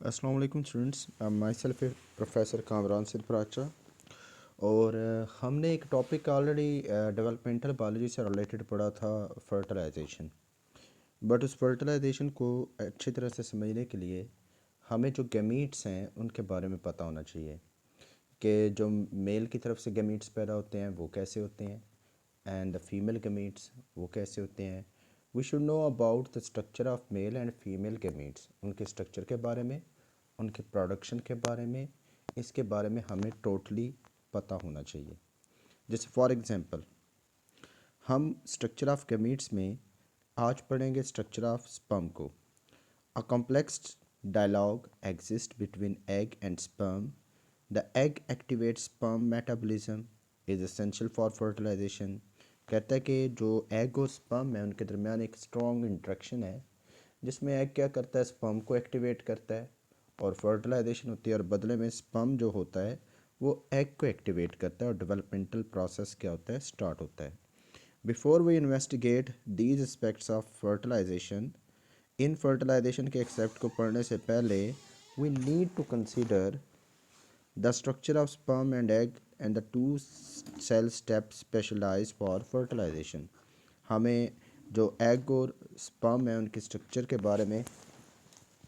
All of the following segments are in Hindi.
अस्सलाम वालेकुम students, my self professor Kamran सिद्ध प्राचा। और हमने एक टॉपिक ऑलरेडी डेवलपमेंटल बायोलॉजी से रिलेटेड पढ़ा था, फर्टिलाइजेशन। बट उस फर्टिलाइजेशन को अच्छी तरह से समझने के लिए हमें जो गैमीट्स हैं उनके बारे में पता होना चाहिए कि जो मेल की तरफ से गैमीट्स पैदा होते हैं वो कैसे होते हैं, एंड द फीमेल गैमीट्स वो कैसे होते हैं। We should know about the structure of male and female gametes, उनके स्ट्रक्चर के बारे में, उनके प्रोडक्शन के बारे में, इसके बारे में हमें टोटली पता होना चाहिए। जैसे फॉर एग्ज़ाम्पल हम स्ट्रक्चर ऑफ गैमीट्स में आज पढ़ेंगे स्ट्रक्चर ऑफ स्पर्म को। A complex dialogue exist between egg and sperm. The egg activate sperm metabolism is essential for fertilization. कहता है कि जो एग और स्पर्म है उनके दरमियान एक स्ट्रॉन्ग इंट्रैक्शन है, जिसमें एग क्या करता है, स्पर्म को एक्टिवेट करता है और फर्टिलाइजेशन होती है, और बदले में स्पर्म जो होता है वो एग को एक्टिवेट करता है और डेवलपमेंटल प्रोसेस क्या होता है, स्टार्ट होता है। Before we investigate these aspects of fertilization, इन फर्टिलाइजेशन के एक्सेप्ट को पढ़ने से पहले we need to consider the structure of sperm and egg and the two cell step specialize for fertilization. हमें जो एग और स्पर्म है उनके स्ट्रक्चर के बारे में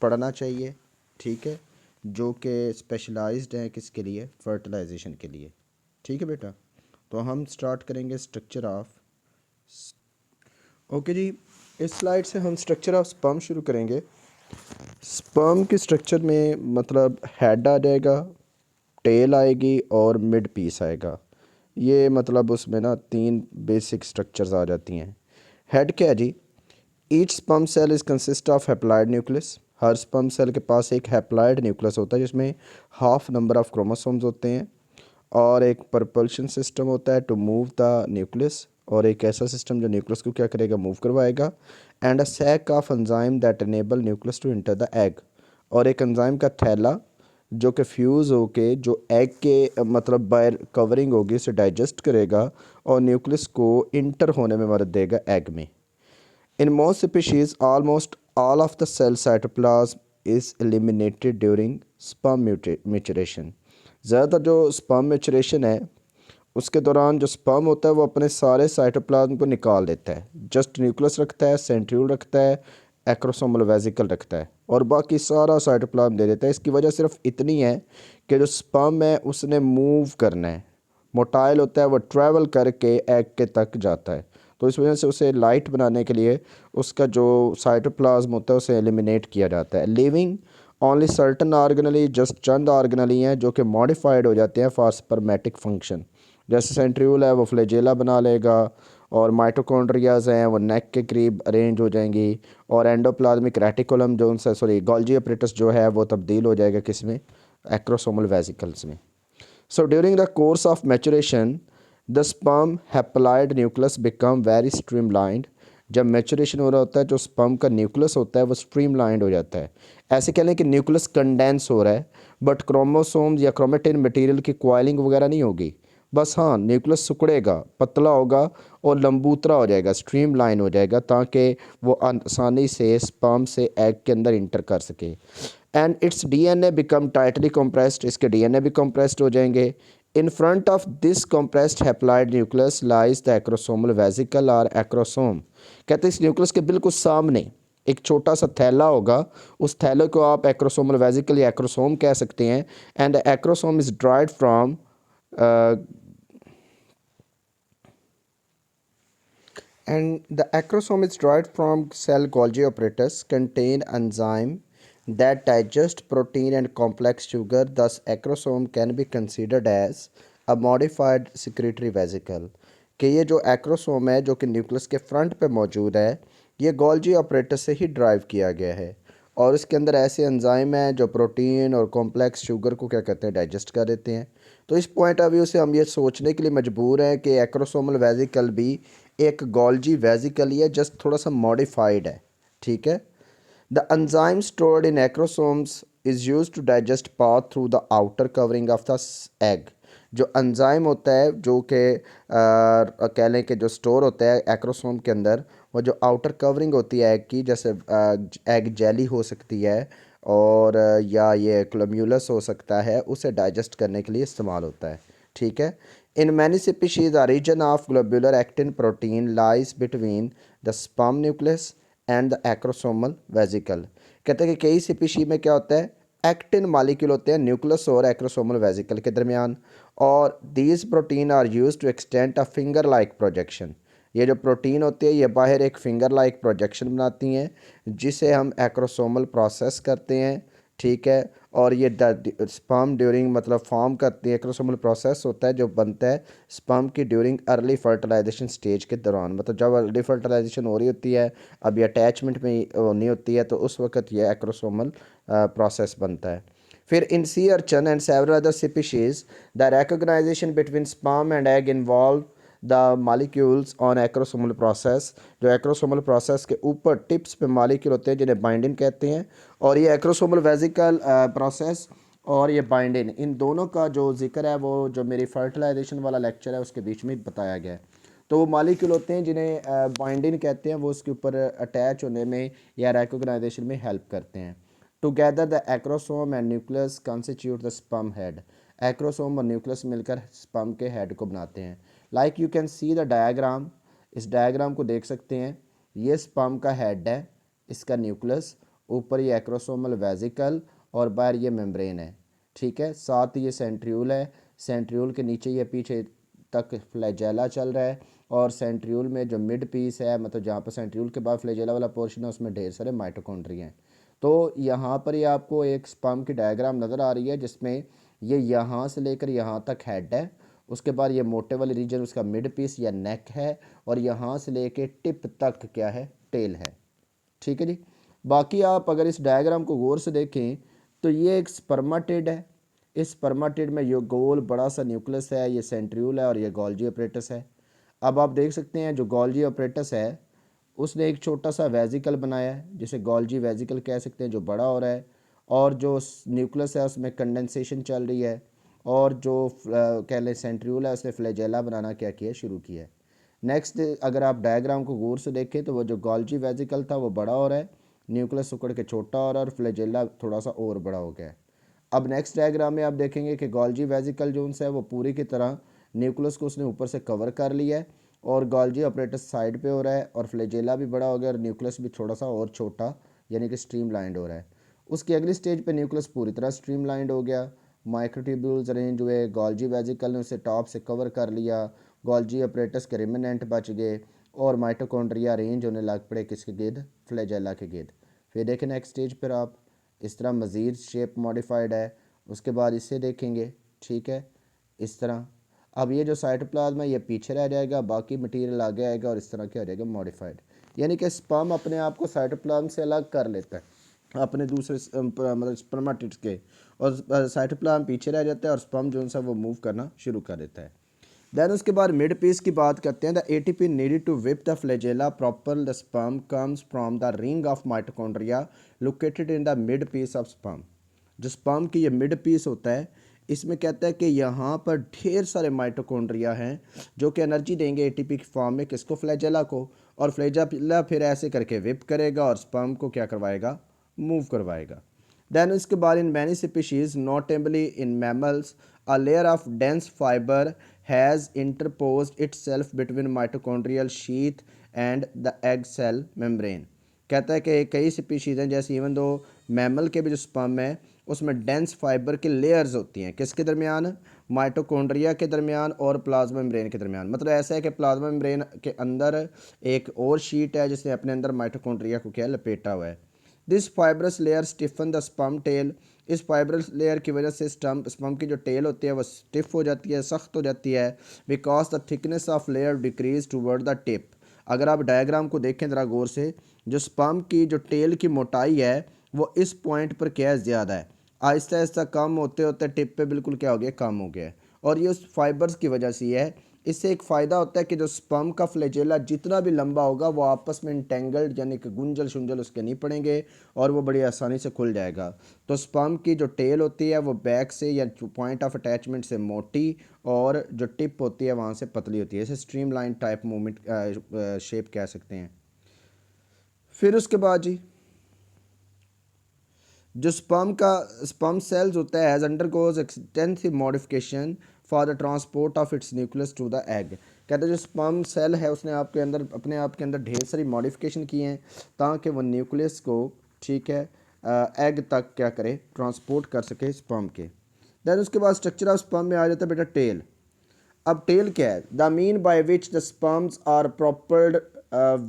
पढ़ना चाहिए, ठीक है, जो कि स्पेशलाइज्ड हैं किसके लिए, फर्टिलाइजेशन के लिए। ठीक है बेटा, तो हम स्टार्ट करेंगे स्ट्रक्चर ऑफ। ओके जी, इस स्लाइड से हम स्ट्रक्चर ऑफ स्पर्म शुरू करेंगे। स्पर्म के स्ट्रक्चर में मतलब हेड आ जाएगा, टेल आएगी और मिड पीस आएगा। ये मतलब उसमें ना तीन बेसिक स्ट्रक्चर्स आ जाती हैं। हेड क्या है जी? Each sperm cell is consist of haploid nucleus. हर स्पर्म सेल के पास एक हैप्लॉइड न्यूक्लियस होता है जिसमें हाफ नंबर ऑफ क्रोमोसोम्स होते हैं, और एक प्रपल्शन सिस्टम होता है टू मूव द न्यूक्लियस, और एक ऐसा सिस्टम जो न्यूक्लियस को क्या करेगा, मूव करवाएगा। And a sac of enzyme that enable nucleus to enter the egg, और एक एंजाइम का थैला जो कि फ्यूज़ होके जो एग के मतलब बाहर कवरिंग होगी उसे डाइजेस्ट करेगा और न्यूक्लियस को इंटर होने में मदद देगा एग में। In most species, almost all of the cell cytoplasm is eliminated during sperm maturation. ज़्यादातर जो sperm maturation है उसके दौरान जो sperm होता है वो अपने सारे साइटोप्लाज्म को निकाल देता है। जस्ट न्यूक्लियस रखता है, सेंट्रियोल रखता है, एक्रोसोमल वेसिकल रखता है, और बाकी सारा साइटोप्लाज्म दे देता है। इसकी वजह सिर्फ इतनी है कि जो sperm है उसने मूव करना है, मोटाइल होता है, वो ट्रैवल करके एग के तक जाता है। तो इस वजह से उसे लाइट बनाने के लिए उसका जो साइटोप्लाज्म होता है उसे एलिमिनेट किया जाता है। Living only certain organelles, just चंद ऑर्गेनली हैं जो कि मॉडिफाइड हो जाते हैं फॉर स्पर्मेटिक फंक्शन। जैसे सेंट्रियोल है वो फ्लैजेला बना लेगा, और माइटोकॉन्ड्रियाज हैं वो नेक के करीब अरेंज हो जाएंगी, और एंडोप्लाज्मिक रेटिकुलम जो उनसे गोल्जी अपरेटस जो है वो तब्दील हो जाएगा किस में, एक्रोसोमल वेसिकल्स में। So during the course of maturation, the sperm haploid nucleus become very streamlined. जब मैचुरेशन हो रहा होता है जो स्पर्म का न्यूक्लियस होता है वो स्ट्रीमलाइंड हो जाता है। ऐसे कह लें कि न्यूक्लियस कंडेंस हो रहा है, बट क्रोमोसोम्स या क्रोमेटिन मटेरियल की क्वाइलिंग वगैरह नहीं होगी। बस हाँ, न्यूक्लियस सिकुड़ेगा, पतला होगा और लंबूतरा हो जाएगा, स्ट्रीमलाइन हो जाएगा, ताकि वो आसानी से स्पर्म से एग के अंदर इंटर कर सके। And it's DNA become tightly compressed, इसके डीएनए भी कंप्रेस्ड हो जाएंगे। In front of this compressed haploid nucleus lies the acrosomal vesicle और एक्रोसोम। कहते हैं इस न्यूक्लियस के बिल्कुल सामने एक छोटा सा थैला होगा, उस थैले को आप एक्रोसोमल वेसिकल या एक्रोसोम कह सकते हैं। And acrosome is dried from and the acrosome is derived from cell Golgi apparatus, contain enzyme that digest protein and complex sugar. Thus acrosome can be considered as a modified secretory vesicle। कि ये जो एक्रोसोम है जो कि न्यूक्लियस के फ्रंट पे मौजूद है, ये गोल्जी ऑपरेटस से ही ड्राइव किया गया है, और इसके अंदर ऐसे एंजाइम हैं जो प्रोटीन और कॉम्प्लेक्स शुगर को क्या कहते हैं, डाइजेस्ट कर देते हैं। तो इस पॉइंट ऑफ व्यू से हम ये सोचने के लिए मजबूर हैं कि एक्रोसोमल वेसिकल भी एक गोल्जी वेसिकल ही है, जस्ट थोड़ा सा मॉडिफाइड है, ठीक है। The enzyme stored in acrosomes is use to digest path through the outer covering of the egg. जो एंजाइम होता है जो कि कह लें कि जो स्टोर होता है एक्रोसोम के अंदर, वो जो आउटर कवरिंग होती है एग की, जैसे एग जेली हो सकती है और या ये क्लोम्यूलस हो सकता है, उसे डाइजेस्ट करने के लिए इस्तेमाल होता है। ठीक है। In many species a region of globular actin protein lies between the sperm nucleus and the acrosomal vesicle. कहते हैं कि कई स्पीशी में क्या होता है, एक्टिन मालिक्यूल होते हैं न्यूक्लियस और एक्रोसोमल वेजिकल के दरमियान, और these protein are used to extend a finger like projection. ये जो प्रोटीन होती है ये बाहर एक फिंगर लाइक प्रोजेक्शन बनाती हैं जिसे हम एक्रोसोमल प्रोसेस करते हैं। ठीक है। और ये स्पर्म ड्यूरिंग मतलब फॉर्म करती है, एक्रोसोमल प्रोसेस होता है जो बनता है स्पर्म की ड्यूरिंग अर्ली फर्टिलाइजेशन स्टेज के दौरान, मतलब जब अर्ली फर्टिलाइजेशन हो रही होती है, अभी अटैचमेंट में होनी होती है, तो उस वक्त ये एक्रोसोमल प्रोसेस बनता है। फिर in sea urchin and several other species the recognization between sperm and egg involve the molecules on acrosomal process. जो एक्रोसोमल प्रोसेस के ऊपर टिप्स पे मालिक्यूल होते हैं जिन्हें बाइंडिन कहते हैं, और ये एक्रोसोमल वेजिकल प्रोसेस और ये बाइंडिन, इन दोनों का जो जिक्र है वो जो मेरी फर्टिलाइजेशन वाला लेक्चर है उसके बीच में बताया गया है। तो वो मालिक्यूल होते हैं जिन्हें बाइंडिन कहते हैं, वो उसके ऊपर अटैच होने में या रिकॉग्नाइजेशन में हेल्प करते हैं। Together the acrosome and nucleus constitute the sperm head. Acrosome और न्यूक्लियस मिलकर स्पर्म के हेड को बनाते हैं। Like you can see the diagram, इस डायग्राम को देख सकते हैं। ये स्पर्म का हेड है, इसका न्यूक्लियस, ऊपर ये एक्रोसोमल वेजिकल और बाहर ये मेम्ब्रेन है। ठीक है। साथ ये सेंट्रियूल है, सेंट्रियूल के नीचे ये पीछे तक फ्लैजेला चल रहा है, और सेंट्रियूल में जो मिड पीस है, मतलब जहाँ पर सेंट्रियूल के बाद फ्लैजेला वाला पोर्शन है, उसमें ढेर सारे माइटोकॉन्ड्रिया हैं। तो यहाँ पर ये आपको एक स्पर्म की डायग्राम नज़र आ रही है जिसमें ये यहाँ से लेकर यहाँ तक हेड है, उसके बाद ये मोटे वाले रीजन उसका मिड पीस या नेक है, और यहाँ से लेके टिप तक क्या है, टेल है। ठीक है जी। बाकी आप अगर इस डायग्राम को गौर से देखें तो ये एक स्पर्माटिड है। इस स्पर्माटिड में ये गोल बड़ा सा न्यूक्लियस है, ये सेंट्रियूल है और ये गोल्जी अपरेटस है। अब आप देख सकते हैं जो गोल्जी अपरेटस है उसने एक छोटा सा वेजिकल बनाया है जिसे गोल्जी वेजिकल कह सकते हैं, जो बड़ा हो रहा है, और जो न्यूक्लियस है उसमें कंडेंसेशन चल रही है, और जो कह लें सेंट्रियूल है उसने फ्लैजेला बनाना क्या किया, शुरू किया है। नेक्स्ट अगर आप डायग्राम को गौर से देखें तो वो जो गोल्जी वेजिकल था वो बड़ा हो रहा है, न्यूक्लियस उकड़ के छोटा हो रहा है, और फ्लैजेला थोड़ा सा और बड़ा हो गया है। अब नेक्स्ट डायग्राम में आप देखेंगे कि गोल्जी वेजिकल जो उनसे है वो पूरी की तरह न्यूक्लियस को उसने ऊपर से कवर कर लिया है, और गोल्जी ऑपरेटस साइड पे हो रहा है, और फ्लैजेला भी बड़ा हो गया और न्यूक्लियस भी थोड़ा सा और छोटा यानी कि स्ट्रीमलाइंड हो रहा है। उसकी अगली स्टेज पे न्यूक्लियस पूरी तरह स्ट्रीमलाइंड हो गया, माइक्रोट्यूब्यूल्स अरेंज हुए, गोल्जी वेजिकल ने उसे टॉप से कवर कर लिया, गोल्जी ऑपरेटस के रिमेनेंट बच गए, और माइटोकॉन्ड्रिया अरेंज होने लग पड़े किसके गिर्द, फ्लैजेला के गिर्द। फिर देखें नेक्स्ट स्टेज पर आप इस तरह मज़ीद शेप मॉडिफाइड है, उसके बाद इसे देखेंगे। ठीक है। इस तरह अब ये जो साइटोप्लाज्म है ये पीछे रह जाएगा, बाकी मटेरियल आगे आएगा और इस तरह क्या हो जाएगा, मॉडिफाइड। यानी कि स्पर्म अपने आप को साइटोप्लाज्म से अलग कर लेता है अपने दूसरे मतलब स्पर्मेटिड्स के, और साइटोप्लाज्म पीछे रह जाता है और स्पर्म जो है वो मूव करना शुरू कर देता है। देन उसके बाद मिड पीस की बात करते हैं। The ATP needed to whip the flagella proper the sperm comes from the ring of mitochondria located in the mid piece of sperm. जो स्पर्म की ये मिड पीस होता है, इसमें कहता है कि यहाँ पर ढेर सारे माइटोकॉन्ड्रिया हैं जो कि एनर्जी देंगे एटीपी की फॉर्म में किसको, फ्लैजेला को, और फ्लैजेला फिर ऐसे करके विप करेगा और स्पर्म को क्या करवाएगा, मूव करवाएगा। Then उसके बाद in many species, notably in mammals, a layer of dense fiber has interposed itself between mitochondrial sheath and the egg cell membrane। कहता है कि कई स्पीशीज़ हैं, जैसे इवन दो मैमल के भी जो स्पर्म है उसमें डेंस फाइबर की लेयर्स होती हैं, किसके दरमियान, माइटोकॉन्ड्रिया के दरमियान और प्लाज्मा मेम्ब्रेन के दरमियान। मतलब ऐसा है कि प्लाज्मा मेम्ब्रेन के अंदर एक और शीट है जिसने अपने अंदर माइटोकॉन्ड्रिया को क्या लपेटा हुआ है। This fibrous layer stiffen the sperm tail. इस फाइब्रस लेयर की वजह से स्पर्म की जो टेल होती है वो स्टिफ हो जाती है, सख्त हो जाती है, because the thickness of layer decrease toward the tip. अगर आप डायग्राम को देखें ज़रा गौर से, जो स्पर्म की जो टेल की मोटाई है वो इस पॉइंट पर क्या है, ज़्यादा है, आहिस्ता आहिस्ता कम होते होते टिप पे बिल्कुल क्या हो गया, कम हो गया है, और ये उस फाइबर्स की वजह से है। इससे एक फ़ायदा होता है कि जो स्पर्म का फ्लैजेला जितना भी लंबा होगा वो आपस में इंटेंगल्ड यानी कि गुंजल शुंजल उसके नहीं पड़ेंगे, और वो बड़ी आसानी से खुल जाएगा। तो स्पर्म की जो टेल होती है वो बैक से या पॉइंट ऑफ अटैचमेंट से मोटी, और जो टिप होती है वहाँ से पतली होती है, इसे stream line type movement shape कह सकते हैं। फिर उसके बाद जी जो स्पर्म सेल्स होता है as undergoes extensive modification for the transport of its nucleus to the egg. कहते हैं जो स्पर्म सेल है उसने आपके अंदर अपने आप के अंदर ढेर सारी मॉडिफिकेशन की हैं ताकि वो न्यूक्लियस को, ठीक है, एग तक क्या करे, ट्रांसपोर्ट कर सके स्पर्म के। दैन उसके बाद स्ट्रक्चर ऑफ स्पर्म में आ जाता है बेटा टेल। अब टेल क्या है? The mean by which the sperms are propelled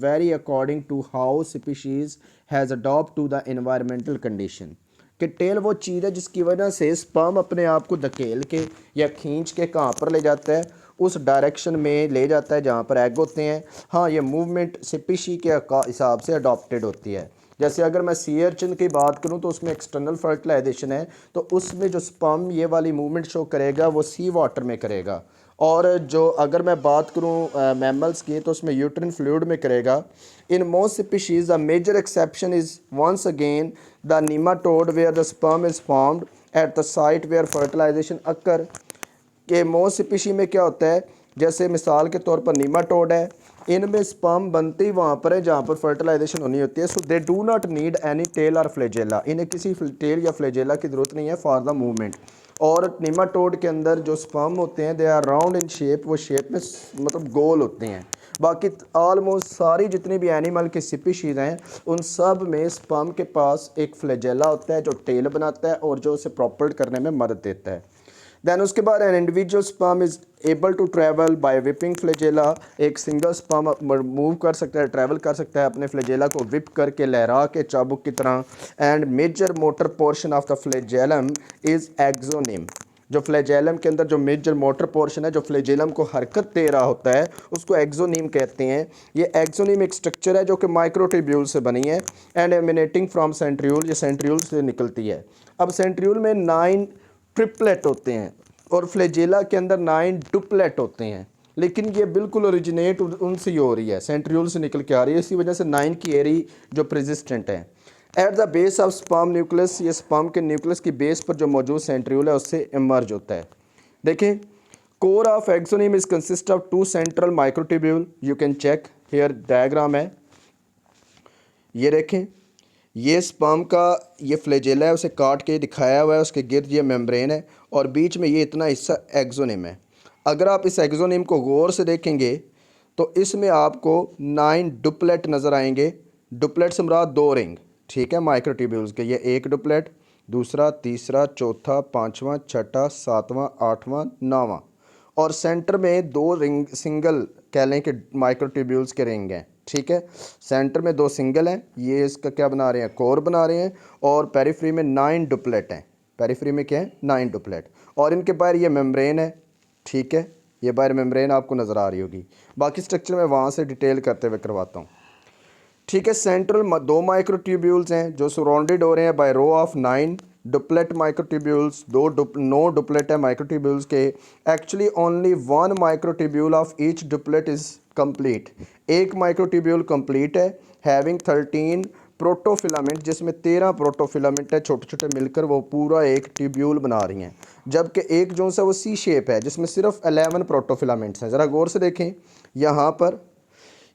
vary according to how species has adopt to the environmental condition. कि टेल वो चीज़ है जिसकी वजह से स्पर्म अपने आप को धकेल के या खींच के कहाँ पर ले जाता है, उस डायरेक्शन में ले जाता है जहाँ पर एग होते हैं। हाँ, ये मूवमेंट स्पीशी के हिसाब से अडॉप्टेड होती है। जैसे अगर मैं सी अर्चिन की बात करूं तो उसमें एक्सटर्नल फर्टिलाइजेशन है, तो उसमें जो स्पर्म ये वाली मूवमेंट शो करेगा वो सी वाटर में करेगा। और जो अगर मैं बात करूं मैमल्स की तो उसमें यूट्रिन फ्लूइड में करेगा। In most species the major exception is once again the nematode where the sperm is formed at the site where fertilisation occur. के मोस्ट स्पीशी में क्या होता है, जैसे मिसाल के तौर पर नीमाटोड है, इनमें स्पर्म बनते ही वहाँ पर है जहाँ पर फर्टिलाइजेशन होनी होती है। So they do not need any tail और फ्लेजेला, इन्हें किसी टेल या फ्लेजेला की ज़रूरत नहीं है फॉर द मूवमेंट। और नीमाटोड के अंदर जो स्पर्म होते हैं they are round in shape, वो शेप में मतलब गोल होते हैं। बाकी ऑलमोस्ट सारी जितनी भी एनिमल की स्पीशीज़ हैं उन सब में स्पर्म के पास एक फ्लेजेला होता है जो टेल बनाता है और जो उसे प्रोपेल करने में मदद देता है। दैन उसके बाद an individual sperm is able to travel by whipping flagella. एक सिंगल स्पर्म मूव कर सकता है, ट्रैवल कर सकता है अपने फ्लेजेला को विप करके, लहरा के चाबुक की तरह। And major motor portion of the flagellum is axoneme. जो फ्लेजेलम के अंदर जो मेजर मोटर पोर्शन है जो फ्लेजेलम को हरकत दे रहा होता है उसको एक्सोनिम कहते हैं। ये एक्सोनिम एक स्ट्रक्चर है जो कि माइक्रोट्यूब्यूल से बनी है एंड एमिनेटिंग फ्रॉम सेंट्रियूल, ये सेंट्रियूल से निकलती है। अब सेंट्रियूल में 9 ट्रिपलेट होते हैं और फ्लेजेला के अंदर 9 डुपलेट होते हैं, लेकिन ये बिल्कुल ओरिजिनेट उनसे ही हो रही है, सेंट्रियूल से निकल के आ रही है, इसी वजह से 9 की एरी जो प्रेजिस्टेंट है। At the base of sperm nucleus, ये स्पर्म के न्यूक्लियस की बेस पर जो मौजूद सेंट्रियूल है उससे इमर्ज होता है। देखें, core of axoneme is consist of 2 central microtubule. You can check here, diagram है ये देखें, ये स्पर्म का ये फ्लेजेला है, उसे काट के दिखाया हुआ है, उसके गिर्द ये मेम्ब्रेन है और बीच में ये इतना हिस्सा एक्सोनिम है। अगर आप इस एक्सोनिम को गौर से देखेंगे तो इसमें आपको 9 डुपलेट नज़र आएंगे। डुपलेट से मुराद 2 रिंग, ठीक है, माइक्रोट्यूब्यूल्स के। ये एक डुपलेट, दूसरा, तीसरा, चौथा, पाँचवा, छठा, सातवां, आठवां, 9वां, और सेंटर में 2 रिंग सिंगल कह लें कि माइक्रोट्यूब्यूल्स के रिंग हैं, ठीक है। सेंटर में 2 सिंगल हैं, ये इसका क्या बना रहे हैं, कोर बना रहे हैं, और पेरिफ्री में 9 डुपलेट हैं। पेरिफ्री में क्या है, 9 डुपलेट, और इनके बाहर ये मेम्ब्रेन है, ठीक है, ये बाहर मेम्ब्रेन आपको नज़र आ रही होगी। बाकी स्ट्रक्चर मैं वहाँ से डिटेल करते हुए करवाता हूँ, ठीक है। सेंट्रल 2 माइक्रोट्यूब्यूल्स हैं जो सराउंडेड हो रहे हैं by row of 9 doublet microtubules. 9 doublet है माइक्रोट्यूब्यूल्स के। Actually only 1 microtubule of each doublet is complete. एक माइक्रोट्यूब्यूल कंप्लीट है हैविंग 13 प्रोटोफिलामेंट, जिसमें 13 प्रोटोफिलामेंट है, छोटे छोटे मिलकर वो पूरा एक ट्यूब्यूल बना रही हैं। जबकि एक जो सा वो सी शेप है जिसमें सिर्फ 11 प्रोटोफिलामेंट्स हैं। ज़रा गौर से देखें, यहाँ पर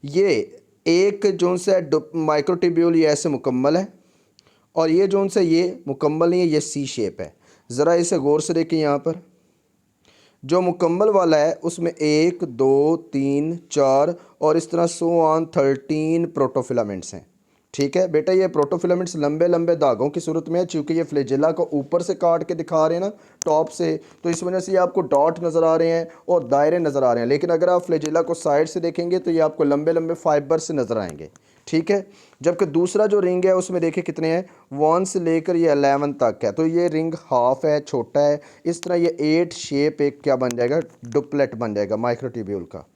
ये एक जो सा माइक्रोट्यूब्यूल ये ऐसे मुकम्मल है और ये जो सा ये मुकम्मल नहीं है, ये सी शेप है। ज़रा इसे गौर से देखें, यहाँ पर जो मुकम्मल वाला है उसमें 1 2 3 4 और इस तरह 13 प्रोटोफिलामेंट्स हैं, ठीक है बेटा। ये प्रोटोफिलामेंट्स लंबे लंबे धागों की सूरत में है, चूँकि ये फ्लेजेला को ऊपर से काट के दिखा रहे हैं ना टॉप से, तो इस वजह से ये आपको डॉट नज़र आ रहे हैं और दायरे नज़र आ रहे हैं। लेकिन अगर आप फ्लेजेला को साइड से देखेंगे तो ये आपको लंबे लंबे फाइबर से नज़र आएंगे, ठीक है। जबकि दूसरा जो रिंग है उसमें देखिए कितने हैं, 1 से लेकर ये 11 तक है, तो ये रिंग हाफ है, छोटा है। इस तरह ये 8 शेप एक क्या बन जाएगा, डुपलेट बन जाएगा माइक्रोट्यूब्यूल का,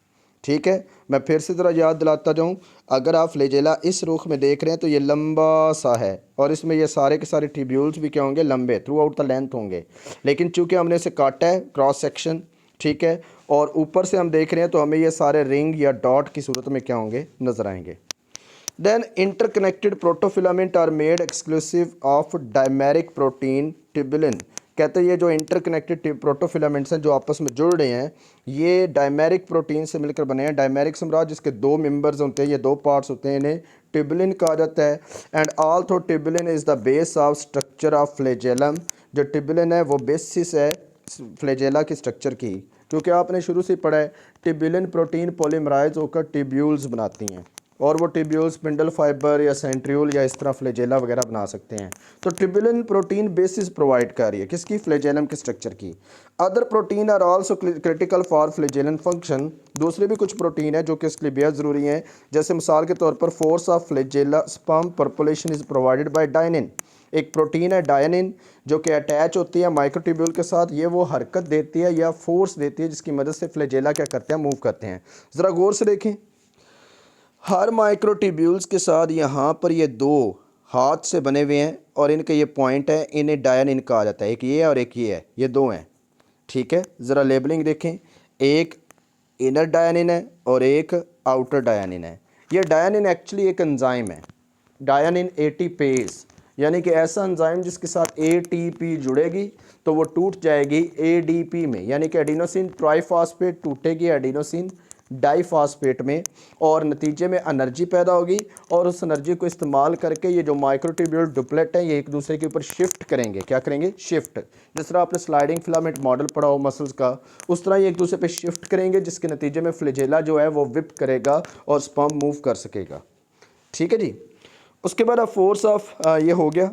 ठीक है। मैं फिर से ज़रा याद दिलाता जाऊँ, अगर आप फ्लेजेला इस रुख में देख रहे हैं तो ये लंबा सा है और इसमें ये सारे के सारे ट्यूब्यूल्स भी क्या होंगे, लंबे थ्रू आउट द लेंथ होंगे। लेकिन चूँकि हमने इसे काटा है क्रॉस सेक्शन, ठीक है, और ऊपर से हम देख रहे हैं तो हमें ये सारे रिंग या डॉट की सूरत में क्या होंगे, नज़र आएंगे। Then interconnected protofilament are made exclusive of dimeric protein tubulin. कहते हैं ये जो इंटरकनेक्टेड प्रोटोफिलामेंट्स हैं जो आपस में जुड़ रहे हैं, ये डायमेरिक प्रोटीन से मिलकर बने हैं। डायमेरिक समराज जिसके 2 मेंबर्स होते हैं, ये 2 पार्ट्स होते हैं, इन्हें टिबुलिन कहा जाता है। And although tubulin is the base of structure of flagellum, जो टिबुलिन है वो बेसिस है फ्लैजेला की स्ट्रक्चर की, क्योंकि आपने शुरू से पढ़ा है टिबुलिन प्रोटीन पॉलीमराइज होकर टिब्यूल्स बनाती हैं और वो टिब्यूल्स स्पिंडल फाइबर या सेंट्रियोल या इस तरह फ्लैजेला वगैरह बना सकते हैं। तो टिबुलिन प्रोटीन बेसिस प्रोवाइड कर रही है किसकी, फ्लैजेलम के स्ट्रक्चर की। Other protein are also critical for flagellar function, दूसरे भी कुछ प्रोटीन है जो कि इसके लिए बेहद ज़रूरी हैं। जैसे मिसाल के तौर पर force of flagella sperm propulsion is provided by dynein, एक प्रोटीन है डायनिन जो कि अटैच होती है माइक्रोट्यूब्यूल के साथ, ये वो हरकत देती है या फोर्स देती है जिसकी मदद से फ्लैजेला क्या करते हैं, मूव करते हैं। ज़रा गौर से देखें, हर माइक्रोट्यूब्यूल्स के साथ यहाँ पर ये दो हाथ से बने हुए हैं और इनके ये पॉइंट है, इन्हें डायनिन कहा जाता है, एक ये है और एक ये है, ये दो हैं। ठीक है, ज़रा लेबलिंग देखें, एक इनर डायनिन है और एक आउटर डायनिन है। ये डायनिन एक्चुअली एक एंजाइम है, डायनिन एटीपेज, यानी कि ऐसा एंजाइम जिसके साथ एटीपी जुड़ेगी तो वो टूट जाएगी एडीपी में, यानी कि एडिनोसिन ट्राइफॉस्फेट टूटेगी एडिनोसिन डाइफॉस्फेट में और नतीजे में एनर्जी पैदा होगी और उस एनर्जी को इस्तेमाल करके ये जो माइक्रोट्यूब्यूल डुप्लेट हैं ये एक दूसरे के ऊपर शिफ्ट करेंगे। क्या करेंगे, शिफ्ट। जिस तरह आपने स्लाइडिंग फिलामेंट मॉडल पढ़ा हो मसल्स का, उस तरह ये एक दूसरे पे शिफ्ट करेंगे जिसके नतीजे में फ्लैजेला जो है वो विप करेगा और स्पर्म मूव कर सकेगा। ठीक है जी। उसके बाद अब फोर्स ऑफ ये हो गया।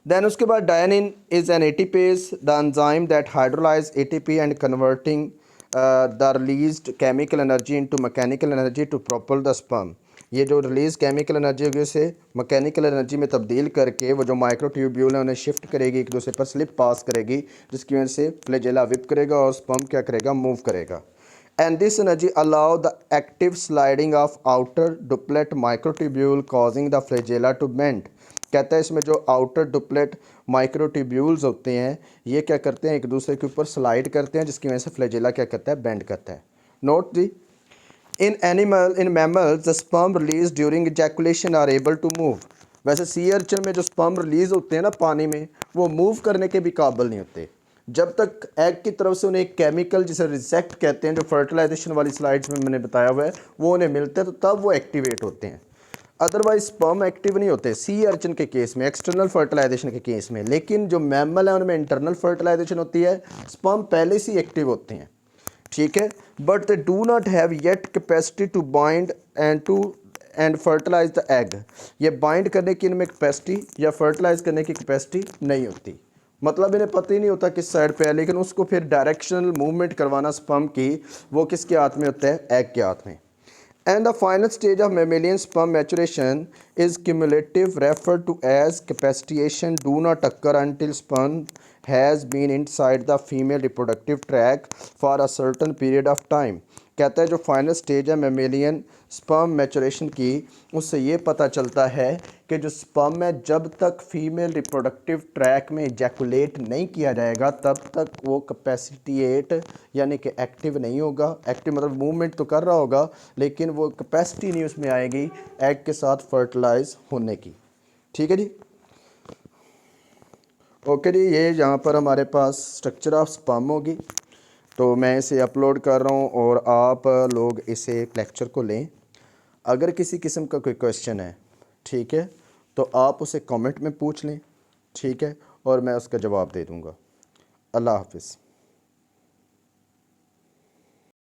देन उसके बाद dynein is an ATPase the enzyme that hydrolyse ATP and converting the released chemical energy into mechanical energy to propel the sperm. ये जो रिलीज केमिकल एनर्जी होगी उसे मैकेनिकल एनर्जी में तब्दील करके वो जो माइक्रोट्यूब्यूल है उन्हें शिफ्ट करेगी, एक दूसरे पर स्लिप पास करेगी जिसकी वजह से फ्लैजेला विप करेगा और स्पर्म क्या करेगा, मूव करेगा। And this energy allow the active sliding of outer duplet microtubule causing the flagella to bend। कहता है इसमें जो आउटर डुप्लेट माइक्रोट्यूब्यूल्स होते हैं ये क्या करते हैं, एक दूसरे के ऊपर स्लाइड करते हैं जिसकी वजह से फ्लैजेला क्या करता है, बेंड करता है। Note the, in mammals the sperm release during ejaculation are able to move. वैसे सी अर्चिन में जो स्पर्म रिलीज होते हैं ना पानी में, वो मूव करने के भी काबिल नहीं होते जब तक एग की तरफ से उन्हें एक केमिकल जिसे रिसेक्ट कहते हैं, जो फर्टिलाइजेशन वाली स्लाइड्स में मैंने बताया हुआ है, वो उन्हें मिलते हैं तो तब वो एक्टिवेट होते हैं। अदरवाइज स्पर्म एक्टिव नहीं होते सी अर्चिन के केस में, एक्सटर्नल फर्टिलाइजेशन के केस में। लेकिन जो मैमल है उनमें इंटरनल फर्टिलाइजेशन होती है, स्पर्म पहले से ही एक्टिव होते हैं। ठीक है, but they do not have yet capacity to bind and fertilize the egg. ये बाइंड करने की इनमें कैपेसिटी या फर्टिलाइज करने की कैपेसिटी नहीं होती, मतलब इन्हें पता ही नहीं होता किस साइड पे है, लेकिन उसको फिर डायरेक्शनल मूवमेंट करवाना स्पर्म की वो किसके हाथ में होता है, एग के हाथ में। And the final stage of mammalian sperm maturation is cumulative refer to as capacitation do not occur until sperm has been inside the female reproductive tract for a certain period of time. कहता है जो फाइनल स्टेज है मेमेलियन स्पर्म मैचुरेशन की, उससे ये पता चलता है कि जो स्पर्म है जब तक फीमेल रिप्रोडक्टिव ट्रैक में इजैकुलेट नहीं किया जाएगा तब तक वो कैपेसिटेट यानी कि एक्टिव नहीं होगा। एक्टिव मतलब मूवमेंट तो कर रहा होगा लेकिन वो कैपेसिटी नहीं उसमें आएगी एग के साथ फर्टिलाइज होने की। ठीक है जी, ओके जी। ये यहाँ पर हमारे पास स्ट्रक्चर ऑफ स्पर्म होगी, तो मैं इसे अपलोड कर रहा हूँ और आप लोग इसे लेक्चर को लें। अगर किसी किस्म का कोई क्वेश्चन है, ठीक है, तो आप उसे कमेंट में पूछ लें, ठीक है, और मैं उसका जवाब दे दूँगा। अल्लाह हाफ़िज़।